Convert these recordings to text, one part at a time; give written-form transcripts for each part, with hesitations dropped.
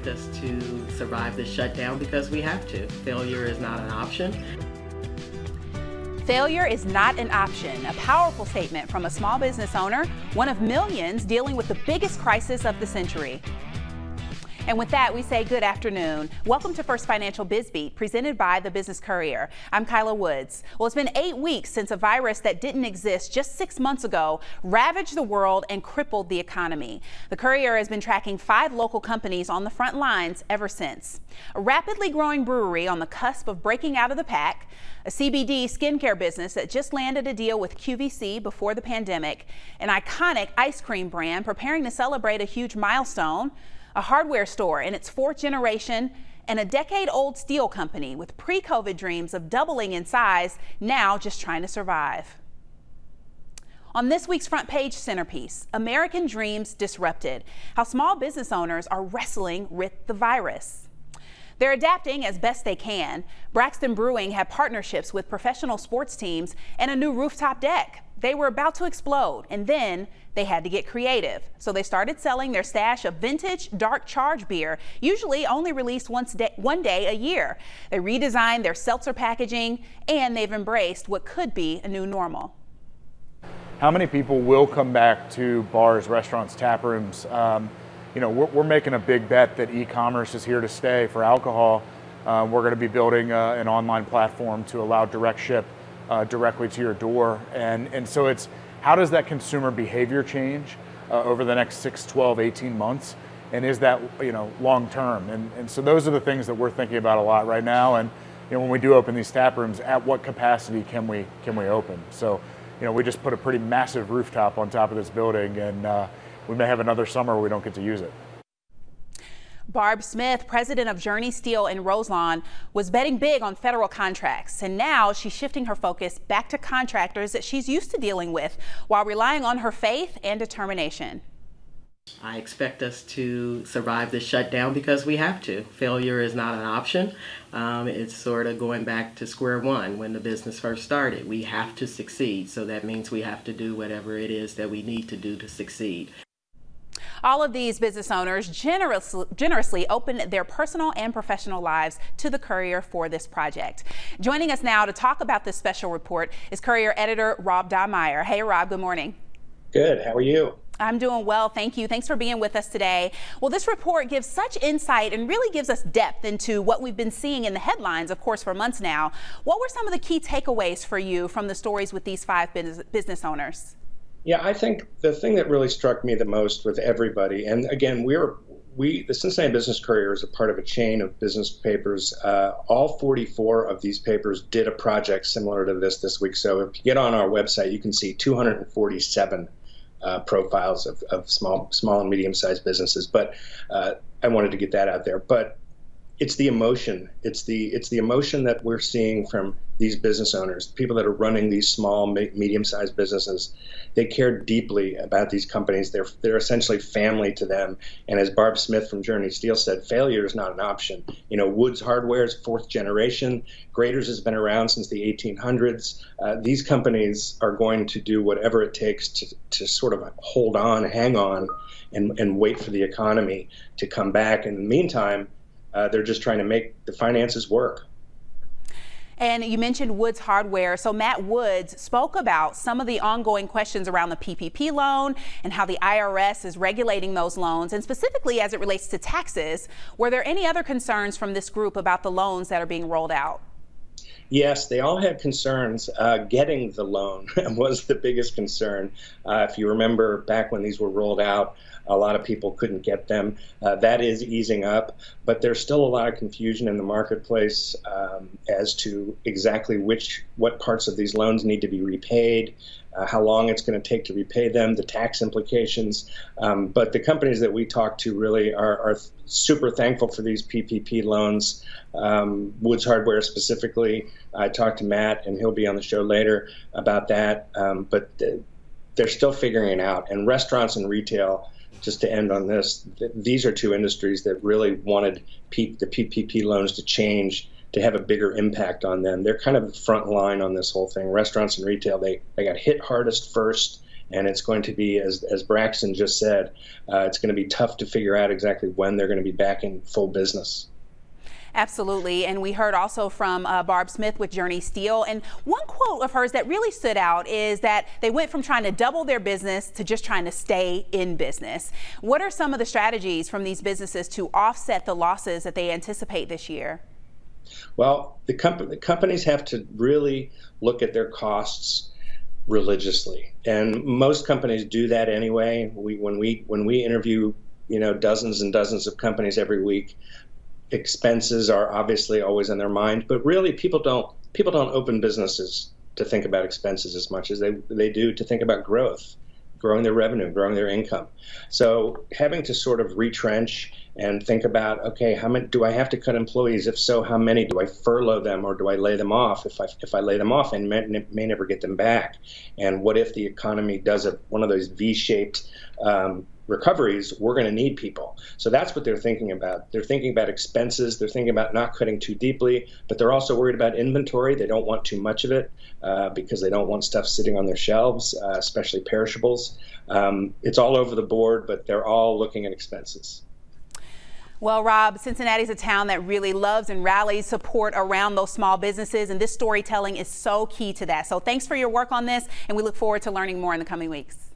expect us to survive this shutdown because we have to. Failure is not an option. Failure is not an option. A powerful statement from a small business owner, one of millions dealing with the biggest crisis of the century. And with that, we say good afternoon. Welcome to First Financial BizBeat, presented by the Business Courier. I'm Kyla Woods. Well, it's been 8 weeks since a virus that didn't exist just 6 months ago ravaged the world and crippled the economy. The Courier has been tracking 5 local companies on the front lines ever since. A rapidly growing brewery on the cusp of breaking out of the pack, a CBD skincare business that just landed a deal with QVC before the pandemic, an iconic ice cream brand preparing to celebrate a huge milestone, a hardware store in its 4th generation, and a decade-old steel company with pre-COVID dreams of doubling in size, now just trying to survive. On this week's front page centerpiece, American Dreams Disrupted, how small business owners are wrestling with the virus. They're adapting as best they can. Braxton Brewing had partnerships with professional sports teams and a new rooftop deck. They were about to explode, and then they had to get creative. So they started selling their stash of vintage dark charge beer, usually only released one day a year. They redesigned their seltzer packaging, and they've embraced what could be a new normal. How many people will come back to bars, restaurants, tap rooms? We're making a big bet that e-commerce is here to stay for alcohol. We're going to be building an online platform to allow direct ship directly to your door. And so it's, how does that consumer behavior change over the next 6, 12, 18 months? And is that, long term? And so those are the things that we're thinking about a lot right now. And when we do open these tap rooms, at what capacity can we open? So, we just put a pretty massive rooftop on top of this building, and we may have another summer where we don't get to use it. Barb Smith, president of Journey Steel in Roselawn, was betting big on federal contracts, and now she's shifting her focus back to contractors that she's used to dealing with while relying on her faith and determination. I expect us to survive this shutdown because we have to. Failure is not an option. It's sort of going back to square one when the business first started. We have to succeed, so that means we have to do whatever it is that we need to do to succeed. All of these business owners generously opened their personal and professional lives to the Courier for this project. Joining us now to talk about this special report is Courier editor Rob Dahmeyer. Hey, Rob, good morning. Good. How are you? I'm doing well, thank you. Thanks for being with us today. Well, this report gives such insight and really gives us depth into what we've been seeing in the headlines, of course, for months now. What were some of the key takeaways for you from the stories with these 5 business owners? Yeah, I think the thing that really struck me the most with everybody, and again, the Cincinnati Business Courier is a part of a chain of business papers. All 44 of these papers did a project similar to this week. So if you get on our website, you can see 247 profiles of small and medium-sized businesses. But I wanted to get that out there. But it's the emotion. It's the emotion that we're seeing from these business owners, people that are running these small, medium-sized businesses. They care deeply about these companies. They're essentially family to them. And as Barb Smith from Journey Steel said, failure is not an option. Woods Hardware is 4th generation. Graders has been around since the 1800s. These companies are going to do whatever it takes to sort of hold on, hang on, and wait for the economy to come back. In the meantime, they're just trying to make the finances work. And you mentioned Woods Hardware. So Matt Woods spoke about some of the ongoing questions around the PPP loan and how the IRS is regulating those loans, and specifically as it relates to taxes. Were there any other concerns from this group about the loans that are being rolled out? Yes, they all had concerns. Getting the loan was the biggest concern. If you remember back when these were rolled out, a lot of people couldn't get them. That is easing up, but there's still a lot of confusion in the marketplace as to exactly what parts of these loans need to be repaid, how long it's going to take to repay them, the tax implications. But the companies that we talk to really are super thankful for these PPP loans. Woods Hardware specifically, I talked to Matt, and he'll be on the show later about that. But they're still figuring it out. And restaurants and retail, just to end on this, these are 2 industries that really wanted the PPP loans to change, to have a bigger impact on them. They're kind of the front line on this whole thing. Restaurants and retail, they got hit hardest first, And it's going to be, as Braxton just said, it's going to be tough to figure out exactly when they're going to be back in full business. Absolutely. And we heard also from Barb Smith with Journey Steel. And one quote of hers that really stood out is that they went from trying to double their business to just trying to stay in business. What are some of the strategies from these businesses to offset the losses that they anticipate this year? Well, the companies have to really look at their costs religiously, and most companies do that anyway. When we interview, dozens and dozens of companies every week, expenses are obviously always in their mind, but really people don't open businesses to think about expenses as much as they do to think about growth, growing their revenue, growing their income. So having to sort of retrench and think about, okay, how many do I have to cut employees? If so, how many? Do I furlough them or do I lay them off? If I lay them off, I may never get them back. And what if the economy does one of those V-shaped recoveries? We're going to need people. So that's what they're thinking about. They're thinking about expenses. They're thinking about not cutting too deeply, but they're also worried about inventory. They don't want too much of it because they don't want stuff sitting on their shelves, especially perishables. It's all over the board, but they're all looking at expenses. Well, Rob, Cincinnati's a town that really loves and rallies support around those small businesses, and this storytelling is so key to that. So thanks for your work on this, and we look forward to learning more in the coming weeks.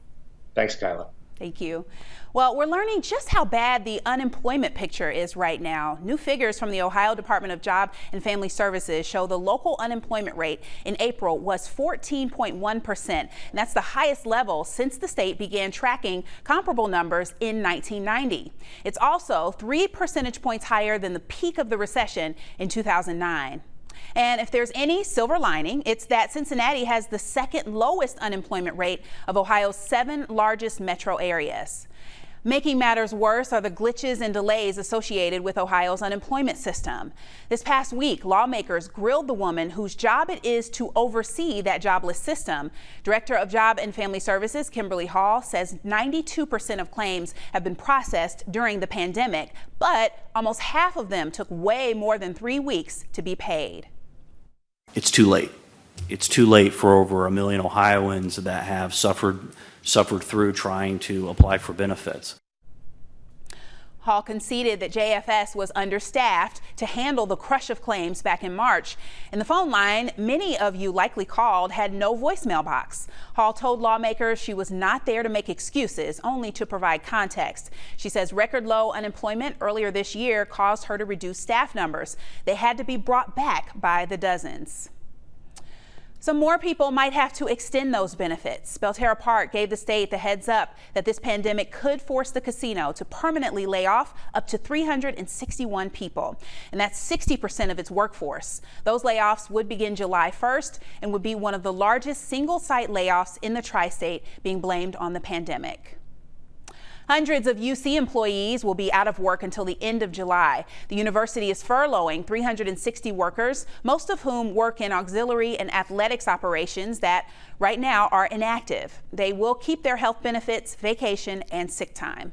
Thanks, Kyla. Thank you. Well, we're learning just how bad the unemployment picture is right now. New figures from the Ohio Department of Job and Family Services show the local unemployment rate in April was 14.1%. And that's the highest level since the state began tracking comparable numbers in 1990. It's also 3 percentage points higher than the peak of the recession in 2009. And if there's any silver lining, it's that Cincinnati has the second lowest unemployment rate of Ohio's 7 largest metro areas. Making matters worse are the glitches and delays associated with Ohio's unemployment system. This past week, lawmakers grilled the woman whose job it is to oversee that jobless system. Director of Job and Family Services, Kimberly Hall, says 92% of claims have been processed during the pandemic, but almost half of them took way more than 3 weeks to be paid. It's too late. It's too late for over 1 million Ohioans that have suffered through trying to apply for benefits. Hall conceded that JFS was understaffed to handle the crush of claims back in March. And the phone line many of you likely called had no voicemail box. Hall told lawmakers she was not there to make excuses, only to provide context. She says record low unemployment earlier this year caused her to reduce staff numbers. They had to be brought back by the dozens. Some more people might have to extend those benefits. Belterra Park gave the state the heads up that this pandemic could force the casino to permanently lay off up to 361 people. And that's 60% of its workforce. Those layoffs would begin July 1st and would be one of the largest single-site layoffs in the tri-state, being blamed on the pandemic. Hundreds of UC employees will be out of work until the end of July. The university is furloughing 360 workers, most of whom work in auxiliary and athletics operations that right now are inactive. They will keep their health benefits, vacation, and sick time.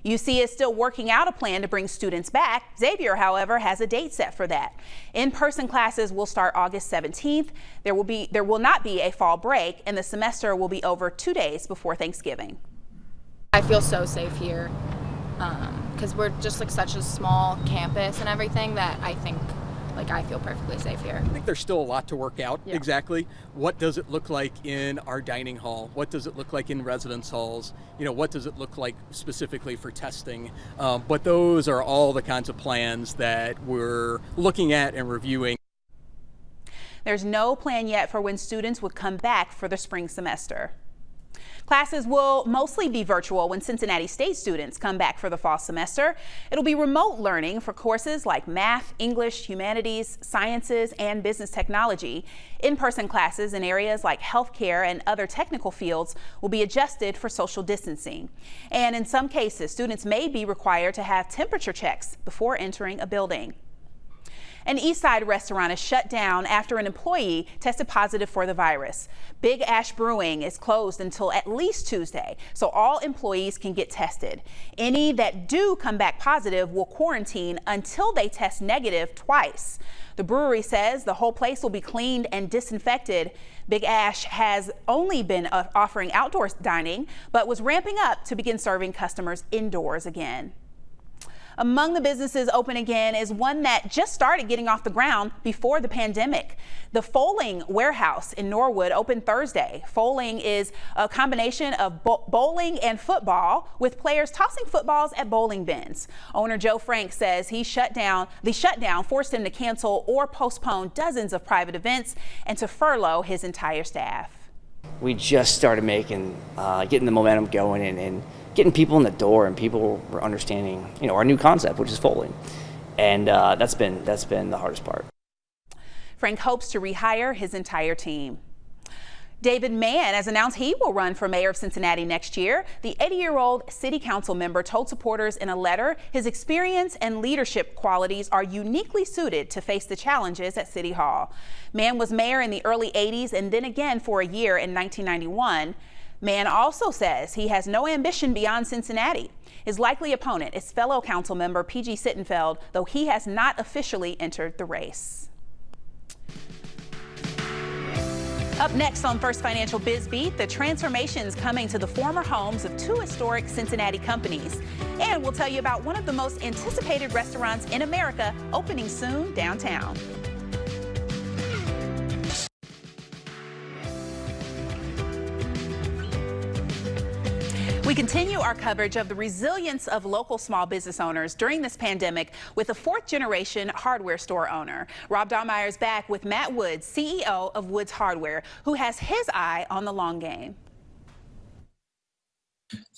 UC is still working out a plan to bring students back. Xavier, however, has a date set for that. In-person classes will start August 17th. There will not be a fall break, and the semester will be over 2 days before Thanksgiving. I feel so safe here because we're just like such a small campus and everything that I think I feel perfectly safe here. I think there's still a lot to work out. Yeah. Exactly. What does it look like in our dining hall? What does it look like in residence halls? What does it look like specifically for testing? But those are all the kinds of plans that we're looking at and reviewing. There's no plan yet for when students would come back for the spring semester. Classes will mostly be virtual when Cincinnati State students come back for the fall semester. It'll be remote learning for courses like math, English, humanities, sciences, and business technology. In-person classes in areas like healthcare and other technical fields will be adjusted for social distancing. And in some cases, students may be required to have temperature checks before entering a building. An East Side restaurant is shut down after an employee tested positive for the virus. Big Ash Brewing is closed until at least Tuesday, so all employees can get tested. Any that do come back positive will quarantine until they test negative twice. The brewery says the whole place will be cleaned and disinfected. Big Ash has only been offering outdoor dining, but was ramping up to begin serving customers indoors again. Among the businesses open again is one that just started getting off the ground before the pandemic. The Foaling Warehouse in Norwood opened Thursday. Foaling is a combination of bowling and football, with players tossing footballs at bowling bins. Owner Joe Frank says the shutdown forced him to cancel or postpone dozens of private events and to furlough his entire staff. We just started getting the momentum going and getting people in the door, and people were understanding, our new concept, which is foaling, and that's been the hardest part. Frank hopes to rehire his entire team. David Mann has announced he will run for mayor of Cincinnati next year. The 80-year-old city council member told supporters in a letter his experience and leadership qualities are uniquely suited to face the challenges at City Hall. Mann was mayor in the early 80s and then again for a year in 1991. Mann also says he has no ambition beyond Cincinnati. His likely opponent is fellow council member P.G. Sittenfeld, though he has not officially entered the race. Up next on First Financial Biz Beat, the transformations coming to the former homes of two historic Cincinnati companies. And we'll tell you about one of the most anticipated restaurants in America opening soon downtown. We continue our coverage of the resilience of local small business owners during this pandemic with a fourth-generation hardware store owner. Rob Dahlmeyer is back with Matt Woods, CEO of Woods Hardware, who has his eye on the long game.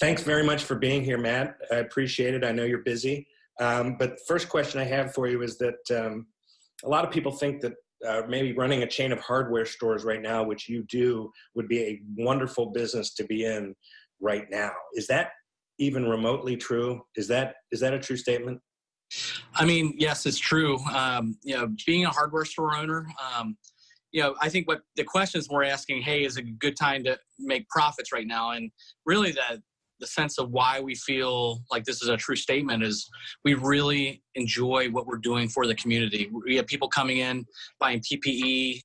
Thanks very much for being here, Matt. I appreciate it. I know you're busy. But the first question I have for you is that a lot of people think that maybe running a chain of hardware stores right now, which you do, would be a wonderful business to be in right now. Is that even remotely true? Is that a true statement? I mean, yes, it's true. Being a hardware store owner, I think what the questions we're asking, hey, is it a good time to make profits right now? And really the sense of why we feel like this is a true statement is we really enjoy what we're doing for the community. We have people coming in, buying PPE,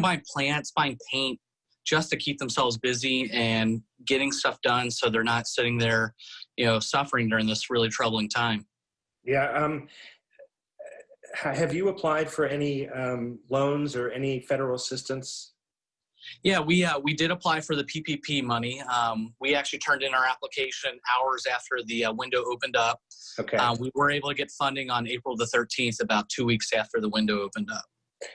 buying plants, buying paint, just to keep themselves busy and getting stuff done so they're not sitting there, suffering during this really troubling time. Yeah. Have you applied for any loans or any federal assistance? Yeah, we did apply for the PPP money. We actually turned in our application hours after the window opened up. Okay. We were able to get funding on April the 13th, about 2 weeks after the window opened up.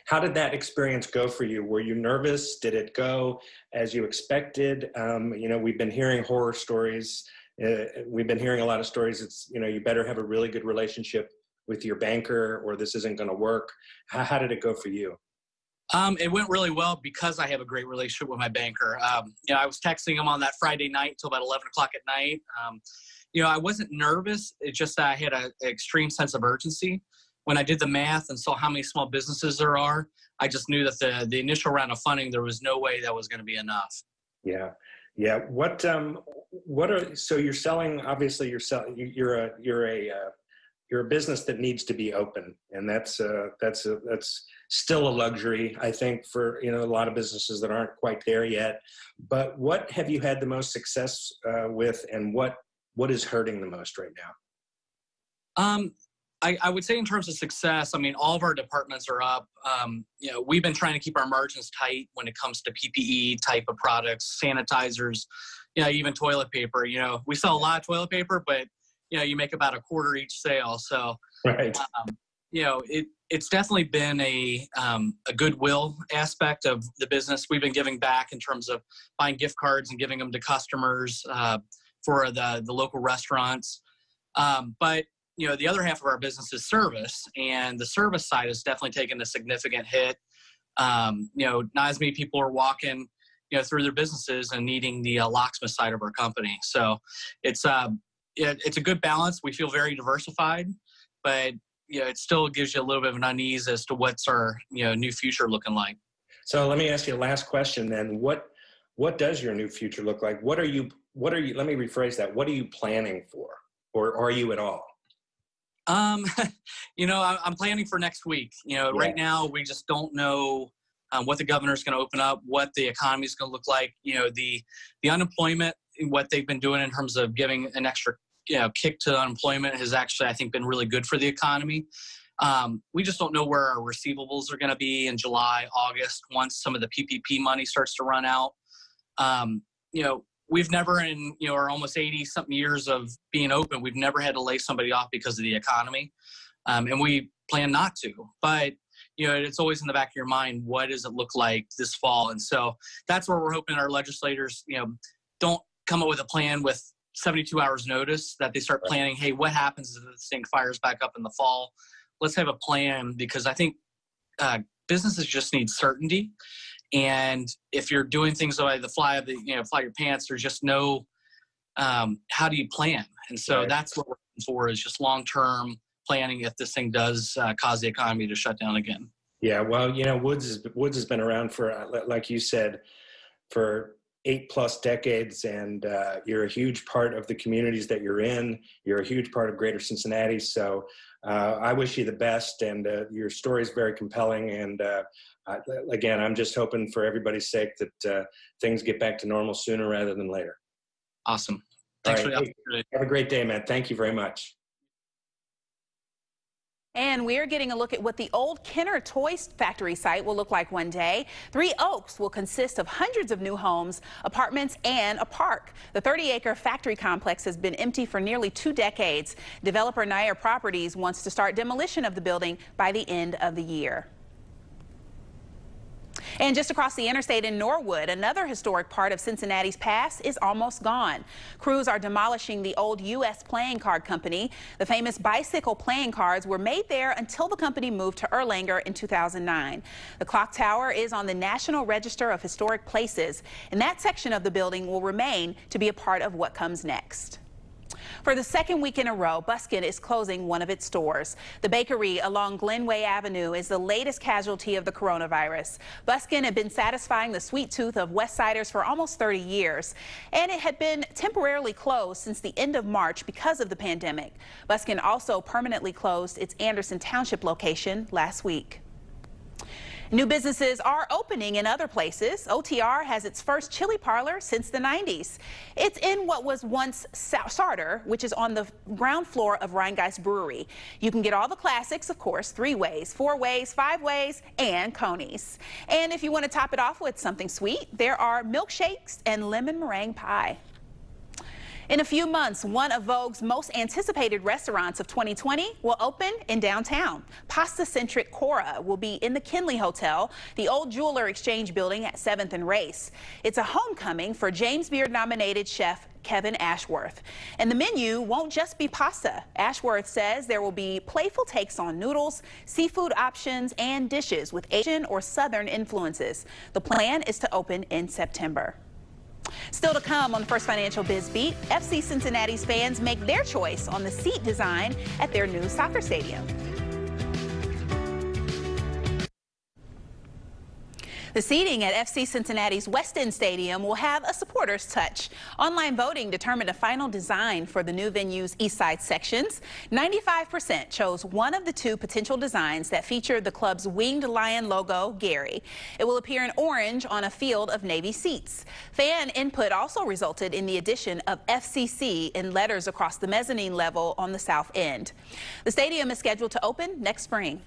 How did that experience go for you? Were you nervous? Did it go as you expected? We've been hearing horror stories. We've been hearing a lot of stories. It's, you better have a really good relationship with your banker or this isn't going to work. How did it go for you? It went really well because I have a great relationship with my banker. I was texting him on that Friday night until about 11 o'clock at night. I wasn't nervous. It's just that I had an extreme sense of urgency. When I did the math and saw how many small businesses there are, I just knew that the initial round of funding, there was no way that was going to be enough. Yeah. Yeah. So you're selling, obviously you're a business that needs to be open. And that's still a luxury, I think, for, a lot of businesses that aren't quite there yet. But what have you had the most success with, and what is hurting the most right now? I would say in terms of success, all of our departments are up. We've been trying to keep our margins tight when it comes to PPE type of products, sanitizers, even toilet paper. We sell a lot of toilet paper, but, you make about a quarter each sale. So, right. It's definitely been a goodwill aspect of the business. We've been giving back in terms of buying gift cards and giving them to customers for the local restaurants. But the other half of our business is service, and the service side has definitely taken a significant hit. Not as many people are walking, through their businesses and needing the locksmith side of our company. So it's a good balance. We feel very diversified, but it still gives you a little bit of an unease as to what's our new future looking like. So let me ask you a last question then. What does your new future look like? What are you, let me rephrase that. What are you planning for? Or are you at all? I'm planning for next week. Right now we just don't know what the governor's going to open up, what the economy is going to look like. The unemployment, what they've been doing in terms of giving an extra kick to unemployment has actually, I think, been really good for the economy. We just don't know where our receivables are going to be in July, August, once some of the PPP money starts to run out. We've never in, our almost 80-something years of being open, we've never had to lay somebody off because of the economy. And we plan not to. But, it's always in the back of your mind, what does it look like this fall? And so that's where we're hoping our legislators, don't come up with a plan with 72 hours notice, that they start planning, hey, what happens if this thing fires back up in the fall? Let's have a plan, because I think businesses just need certainty. And if you're doing things by the fly of fly your pants, there's just no, how do you plan? And so that's what we're looking for, is just long-term planning if this thing does cause the economy to shut down again. Yeah, well, Woods has been around for, like you said, for 8+ decades, and you're a huge part of the communities that you're in. You're a huge part of Greater Cincinnati. So I wish you the best, and your story is very compelling. And again, I'm just hoping for everybody's sake that things get back to normal sooner rather than later. Awesome. Thanks for the opportunity. Have a great day, man. Thank you very much. And we're getting a look at what the old Kenner Toy Factory site will look like one day. 3 Oaks will consist of hundreds of new homes, apartments, and a park. The 30-acre factory complex has been empty for nearly 2 decades. Developer Nair Properties wants to start demolition of the building by the end of the year. And just across the interstate in Norwood, another historic part of Cincinnati's past is almost gone. Crews are demolishing the old U.S. playing card company. The famous bicycle playing cards were made there until the company moved to Erlanger in 2009. The clock tower is on the National Register of Historic Places, and that section of the building will remain to be a part of what comes next. For the second week in a row, Buskin is closing one of its stores. The bakery along Glenway Avenue is the latest casualty of the coronavirus. Buskin had been satisfying the sweet tooth of Westsiders for almost 30 years, and it had been temporarily closed since the end of March because of the pandemic. Buskin also permanently closed its Anderson Township location last week. New businesses are opening in other places. OTR has its first chili parlor since the 90s. It's in what was once Sarter, which is on the ground floor of Rheingeist Brewery. You can get all the classics, of course, 3 ways, 4 ways, 5 ways, and conies. And if you want to top it off with something sweet, there are milkshakes and lemon meringue pie. In a few months, one of Vogue's most anticipated restaurants of 2020 will open in downtown. Pasta-centric Cora will be in the Kinley Hotel, the old Jeweler Exchange building at 7th and Race. It's a homecoming for James Beard-nominated chef Kevin Ashworth. And the menu won't just be pasta. Ashworth says there will be playful takes on noodles, seafood options, and dishes with Asian or Southern influences. The plan is to open in September. Still to come on the First Financial Biz Beat, FC Cincinnati's fans make their choice on the seat design at their new soccer stadium. The seating at FC Cincinnati's West End Stadium will have a supporter's touch. Online voting determined a final design for the new venue's east side sections. 95% chose one of the 2 potential designs that featured the club's winged lion logo, Gary. It will appear in orange on a field of navy seats. Fan input also resulted in the addition of FCC in letters across the mezzanine level on the south end. The stadium is scheduled to open next spring.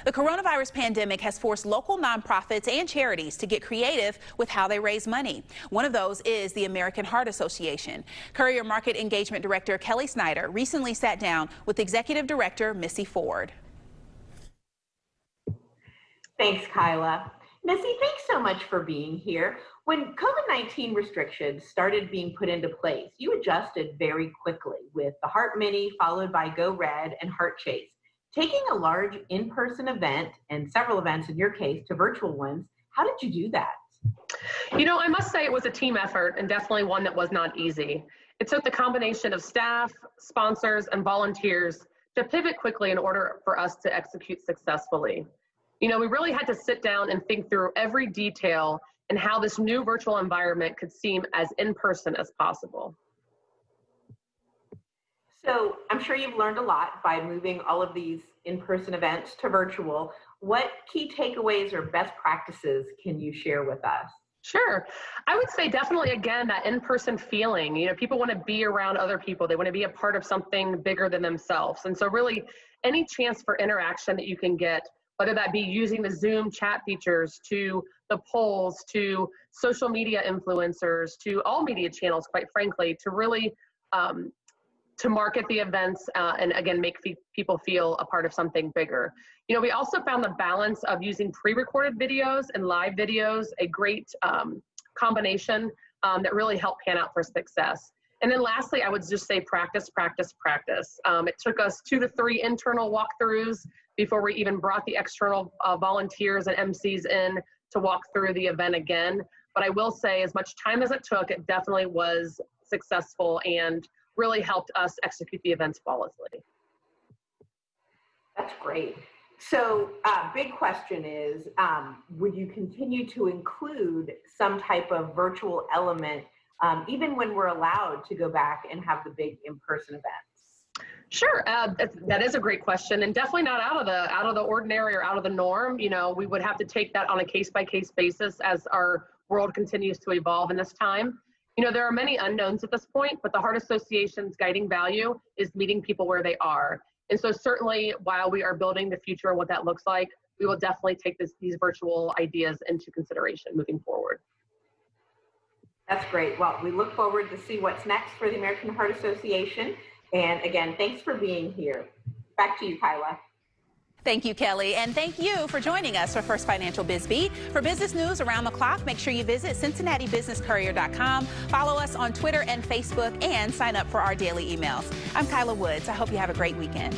The coronavirus pandemic has forced local nonprofits and charities to get creative with how they raise money. One of those is the American Heart Association. Courier Market Engagement Director Kelly Snyder recently sat down with Executive Director Missy Ford. Thanks, Kyla. Missy, thanks so much for being here. When COVID-19 restrictions started being put into place, you adjusted very quickly with the Heart Mini, followed by Go Red and Heart Chase. Taking a large in-person event, and several events in your case, to virtual ones, how did you do that? I must say it was a team effort, and definitely one that was not easy. It took the combination of staff, sponsors, and volunteers to pivot quickly in order for us to execute successfully. You know, we really had to sit down and think through every detail and how this new virtual environment could seem as in-person as possible. So I'm sure you've learned a lot by moving all of these in-person events to virtual. What key takeaways or best practices can you share with us? Sure. I would say definitely, again, that in-person feeling. You know, people want to be around other people. They want to be a part of something bigger than themselves. And so really any chance for interaction that you can get, whether that be using the Zoom chat features to the polls, to social media influencers, to all media channels, quite frankly, to really to market the events and again, make people feel a part of something bigger. You know, we also found the balance of using pre-recorded videos and live videos a great combination that really helped pan out for success. And then lastly, I would just say practice, practice, practice. It took us 2 to 3 internal walkthroughs before we even brought the external volunteers and MCs in to walk through the event again. But I will say, as much time as it took, it definitely was successful and really helped us execute the events flawlessly. That's great. So big question is, would you continue to include some type of virtual element even when we're allowed to go back and have the big in-person events? Sure, that is a great question, and definitely not out of the ordinary or out of the norm. You know, we would have to take that on a case-by-case basis as our world continues to evolve in this time. You know, there are many unknowns at this point, but the Heart Association's guiding value is meeting people where they are. And so certainly while we are building the future and what that looks like, we will definitely take these virtual ideas into consideration moving forward. That's great. Well, we look forward to see what's next for the American Heart Association. And again, thanks for being here. Back to you, Kyla. Thank you, Kelly, and thank you for joining us for First Financial Biz Beat. For business news around the clock, make sure you visit CincinnatiBusinessCourier.com, follow us on Twitter and Facebook, and sign up for our daily emails. I'm Kyla Woods. I hope you have a great weekend.